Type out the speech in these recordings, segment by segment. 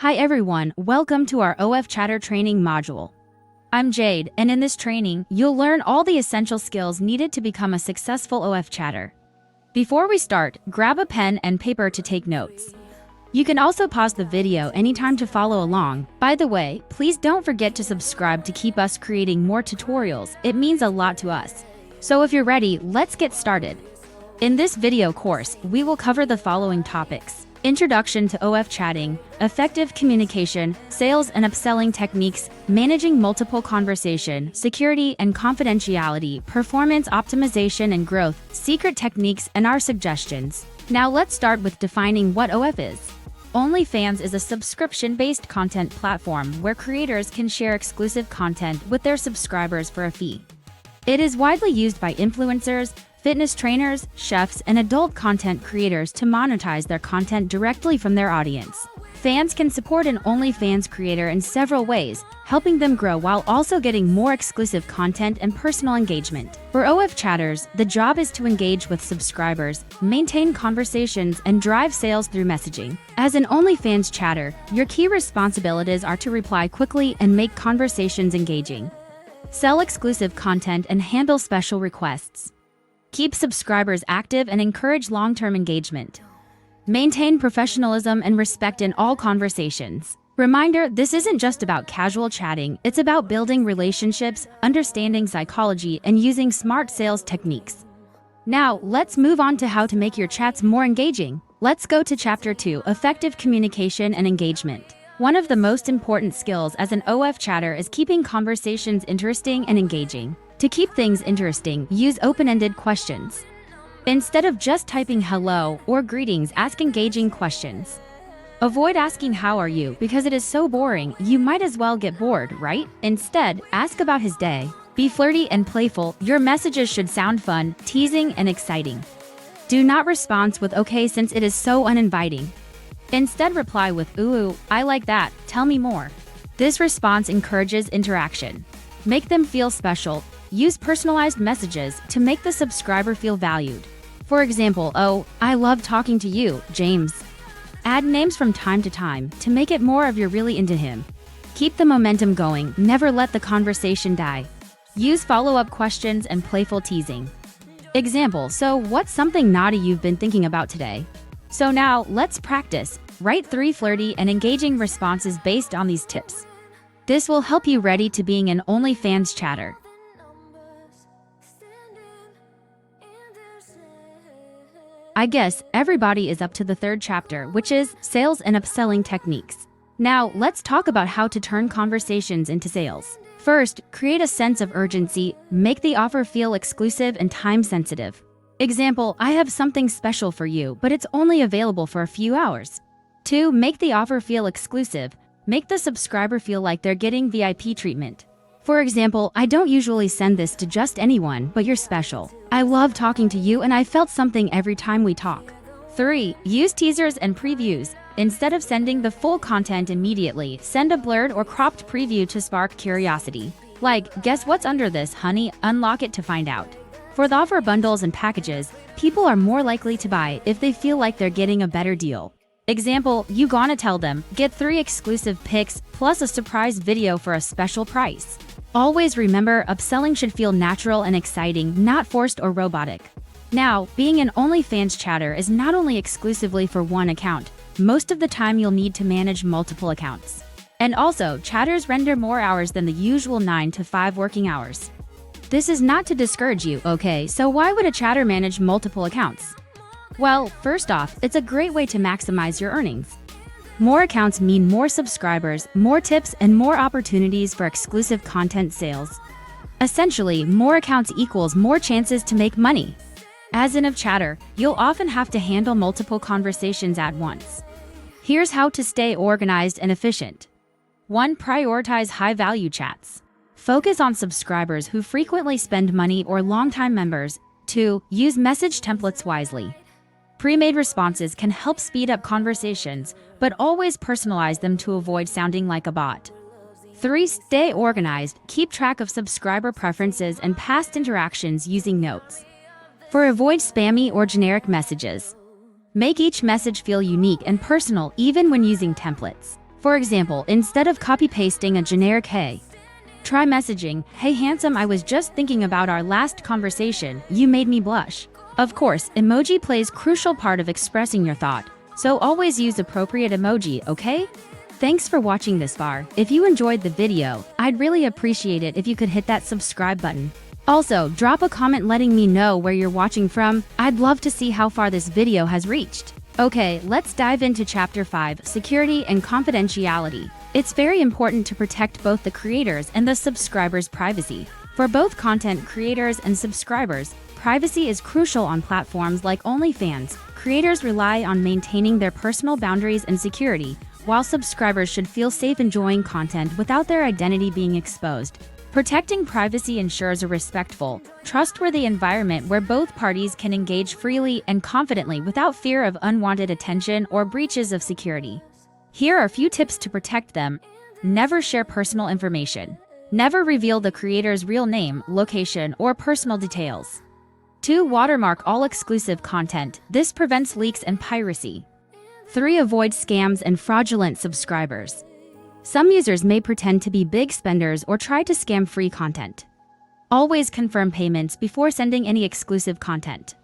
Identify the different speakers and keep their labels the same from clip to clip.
Speaker 1: Hi everyone, welcome to our OF Chatter training module. I'm Jade, and in this training, you'll learn all the essential skills needed to become a successful OF chatter. Before we start, grab a pen and paper to take notes. You can also pause the video anytime to follow along. By the way, please don't forget to subscribe to keep us creating more tutorials. It means a lot to us. So if you're ready, let's get started. In this video course, we will cover the following topics: Introduction to OF Chatting, effective communication, sales and upselling techniques, managing multiple conversation, security and confidentiality, performance optimization and growth, secret techniques, and our suggestions. Now let's start with defining what OF is. OnlyFans is a subscription-based content platform where creators can share exclusive content with their subscribers for a fee. It is widely used by influencers, fitness trainers, chefs, and adult content creators to monetize their content directly from their audience. Fans can support an OnlyFans creator in several ways, helping them grow while also getting more exclusive content and personal engagement. For OF chatters, the job is to engage with subscribers, maintain conversations, and drive sales through messaging. As an OnlyFans chatter, your key responsibilities are to reply quickly and make conversations engaging, sell exclusive content, and handle special requests. Keep subscribers active and encourage long-term engagement. Maintain professionalism and respect in all conversations. Reminder, this isn't just about casual chatting, it's about building relationships, understanding psychology, and using smart sales techniques. Now, let's move on to how to make your chats more engaging. Let's go to Chapter 2, Effective Communication and Engagement. One of the most important skills as an OF chatter is keeping conversations interesting and engaging. To keep things interesting, use open-ended questions. Instead of just typing hello or greetings, ask engaging questions. Avoid asking how are you because it is so boring, you might as well get bored, right? Instead, ask about his day. Be flirty and playful. Your messages should sound fun, teasing, and exciting. Do not respond with okay since it is so uninviting. Instead, reply with ooh, I like that, tell me more. This response encourages interaction. Make them feel special. Use personalized messages to make the subscriber feel valued. For example, oh, I love talking to you, James. Add names from time to time to make it more of you're really into him. Keep the momentum going, never let the conversation die. Use follow-up questions and playful teasing. Example, so what's something naughty you've been thinking about today? So now, let's practice. Write 3 flirty and engaging responses based on these tips. This will help you ready to being an OnlyFans chatter. I guess everybody is up to the 3rd chapter, which is sales and upselling techniques. Now, let's talk about how to turn conversations into sales. First, create a sense of urgency. Make the offer feel exclusive and time-sensitive. Example, I have something special for you, but it's only available for a few hours. 2. Make the offer feel exclusive. Make the subscriber feel like they're getting VIP treatment. For example, I don't usually send this to just anyone, but you're special. I love talking to you and I felt something every time we talk. 3. Use teasers and previews. Instead of sending the full content immediately, send a blurred or cropped preview to spark curiosity. Like, guess what's under this, honey? Unlock it to find out. For the offer bundles and packages, people are more likely to buy if they feel like they're getting a better deal. Example, you gonna tell them, get 3 exclusive pics plus a surprise video for a special price. Always remember, upselling should feel natural and exciting, not forced or robotic. Now, being an OnlyFans chatter is not only exclusively for one account. Most of the time you'll need to manage multiple accounts. And also, chatters render more hours than the usual 9 to 5 working hours. This is not to discourage you, okay? So why would a chatter manage multiple accounts? Well, first off, it's a great way to maximize your earnings. More accounts mean more subscribers, more tips, and more opportunities for exclusive content sales. Essentially, more accounts equals more chances to make money. As in a chatter, you'll often have to handle multiple conversations at once. Here's how to stay organized and efficient. 1. Prioritize high-value chats. Focus on subscribers who frequently spend money or long-time members. 2. Use message templates wisely. Pre-made responses can help speed up conversations, but always personalize them to avoid sounding like a bot. 3. Stay organized. Keep track of subscriber preferences and past interactions using notes. 4. Avoid spammy or generic messages. Make each message feel unique and personal even when using templates. For example, instead of copy-pasting a generic "Hey," try messaging, "Hey handsome, I was just thinking about our last conversation, you made me blush." Of course, emoji plays crucial part of expressing your thought, so always use appropriate emoji, okay? Thanks for watching this far. If you enjoyed the video, I'd really appreciate it if you could hit that subscribe button. Also, drop a comment letting me know where you're watching from. I'd love to see how far this video has reached. Okay, let's dive into Chapter 5, Security and Confidentiality. It's very important to protect both the creators and the subscribers' privacy. For both content creators and subscribers, privacy is crucial on platforms like OnlyFans. Creators rely on maintaining their personal boundaries and security, while subscribers should feel safe enjoying content without their identity being exposed. Protecting privacy ensures a respectful, trustworthy environment where both parties can engage freely and confidently without fear of unwanted attention or breaches of security. Here are a few tips to protect them. Never share personal information. Never reveal the creator's real name, location, or personal details. 2. Watermark all exclusive content. This prevents leaks and piracy. 3. Avoid scams and fraudulent subscribers. Some users may pretend to be big spenders or try to scam free content. Always confirm payments before sending any exclusive content.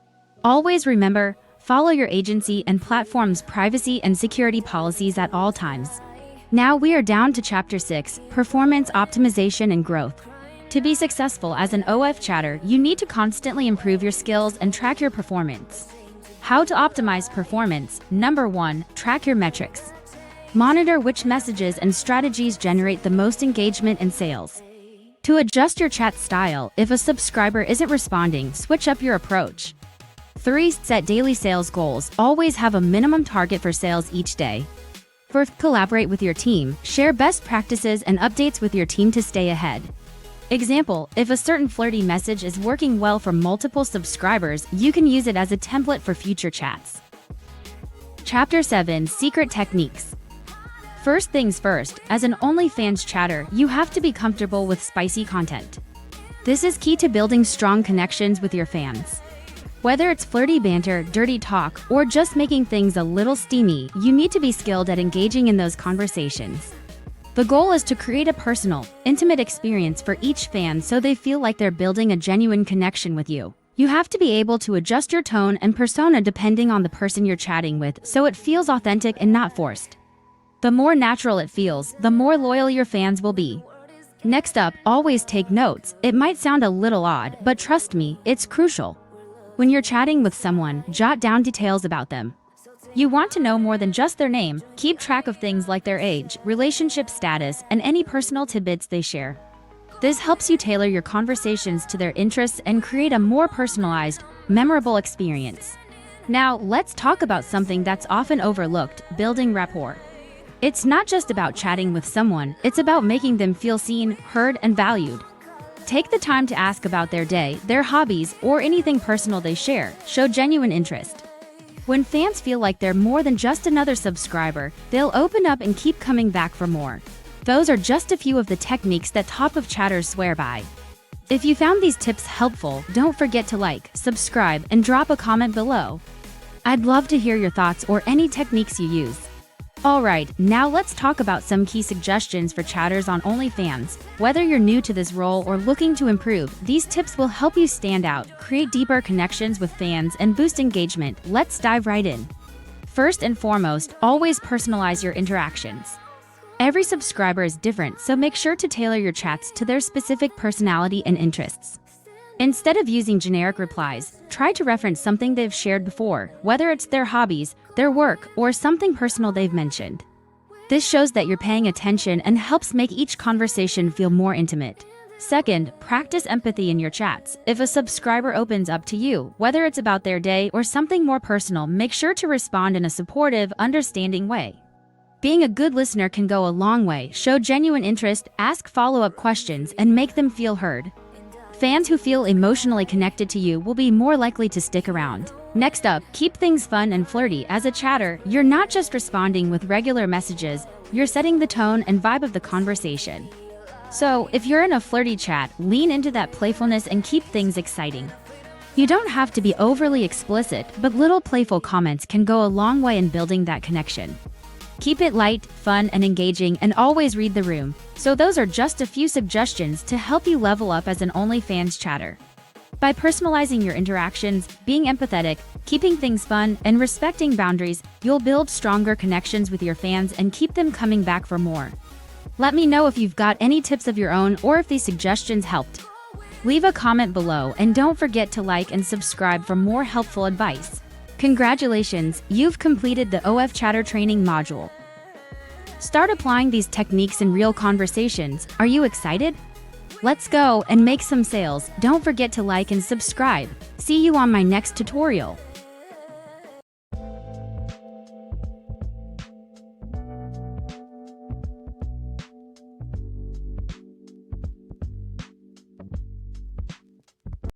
Speaker 1: Always remember, follow your agency and platform's privacy and security policies at all times. Now we are down to Chapter 6, Performance Optimization and Growth. To be successful as an OF chatter, you need to constantly improve your skills and track your performance. How to optimize performance. Number 1, track your metrics. Monitor which messages and strategies generate the most engagement and sales. To adjust your chat style, if a subscriber isn't responding, switch up your approach. 3. Set daily sales goals. Always have a minimum target for sales each day. 4. Collaborate with your team. Share best practices and updates with your team to stay ahead. Example, if a certain flirty message is working well for multiple subscribers, you can use it as a template for future chats. Chapter 7, Secret Techniques. First things first, as an OnlyFans chatter, you have to be comfortable with spicy content. This is key to building strong connections with your fans. Whether it's flirty banter, dirty talk, or just making things a little steamy, you need to be skilled at engaging in those conversations. The goal is to create a personal, intimate experience for each fan so they feel like they're building a genuine connection with you. You have to be able to adjust your tone and persona depending on the person you're chatting with so it feels authentic and not forced. The more natural it feels, the more loyal your fans will be. Next up, always take notes. It might sound a little odd, but trust me, it's crucial. When you're chatting with someone, jot down details about them. You want to know more than just their name. Keep track of things like their age, relationship status, and any personal tidbits they share. This helps you tailor your conversations to their interests and create a more personalized, memorable experience. Now, let's talk about something that's often overlooked: building rapport. It's not just about chatting with someone, it's about making them feel seen, heard, and valued. Take the time to ask about their day, their hobbies, or anything personal they share. Show genuine interest. When fans feel like they're more than just another subscriber, they'll open up and keep coming back for more. Those are just a few of the techniques that top of chatters swear by. If you found these tips helpful, don't forget to like, subscribe, and drop a comment below. I'd love to hear your thoughts or any techniques you use. Alright, now let's talk about some key suggestions for chatters on OnlyFans. Whether you're new to this role or looking to improve, these tips will help you stand out, create deeper connections with fans, and boost engagement. Let's dive right in. First and foremost, always personalize your interactions. Every subscriber is different, so make sure to tailor your chats to their specific personality and interests. Instead of using generic replies, try to reference something they've shared before, whether it's their hobbies, their work, or something personal they've mentioned. This shows that you're paying attention and helps make each conversation feel more intimate. Second, practice empathy in your chats. If a subscriber opens up to you, whether it's about their day or something more personal, make sure to respond in a supportive, understanding way. Being a good listener can go a long way. Show genuine interest, ask follow-up questions, and make them feel heard. Fans who feel emotionally connected to you will be more likely to stick around. Next up, keep things fun and flirty. As a chatter, you're not just responding with regular messages, you're setting the tone and vibe of the conversation. So, if you're in a flirty chat, lean into that playfulness and keep things exciting. You don't have to be overly explicit, but little playful comments can go a long way in building that connection. Keep it light, fun, and engaging, and always read the room. So those are just a few suggestions to help you level up as an OnlyFans chatter. By personalizing your interactions, being empathetic, keeping things fun, and respecting boundaries, you'll build stronger connections with your fans and keep them coming back for more. Let me know if you've got any tips of your own or if these suggestions helped. Leave a comment below and don't forget to like and subscribe for more helpful advice. Congratulations, you've completed the OF Chatter training module. Start applying these techniques in real conversations. Are you excited? Let's go and make some sales. Don't forget to like and subscribe. See you on my next tutorial.